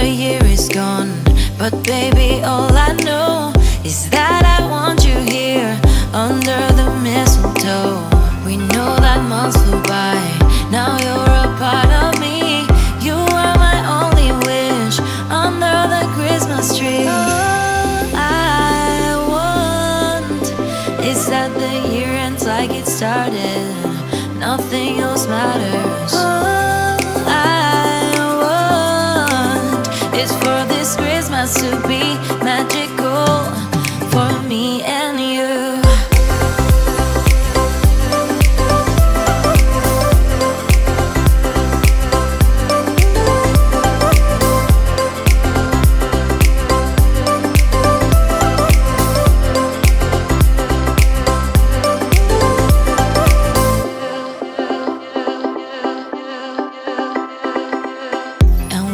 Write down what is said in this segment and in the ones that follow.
Another year is gone, but baby, all I know is that I want you here under the mistletoe. We know that months flew by, now you're a part of me. You are my only wish under the Christmas tree. All I want is that the year ends like it started, nothing else matters. All I want is for this Christmas to be magical for me and you.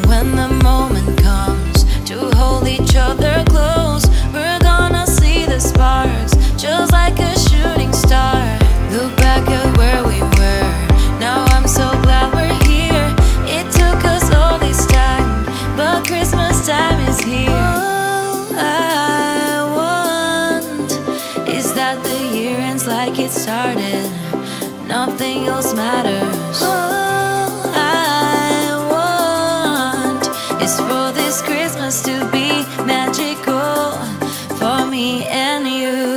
When the moment comes to hold each other close, we're gonna see the sparks, just like a shooting star. Look back at where we were, now I'm so glad we're here. It took us all this time, but Christmas time is here. All I want is that the year ends like it started, nothing else matters. Is for this Christmas to be magical for me and you.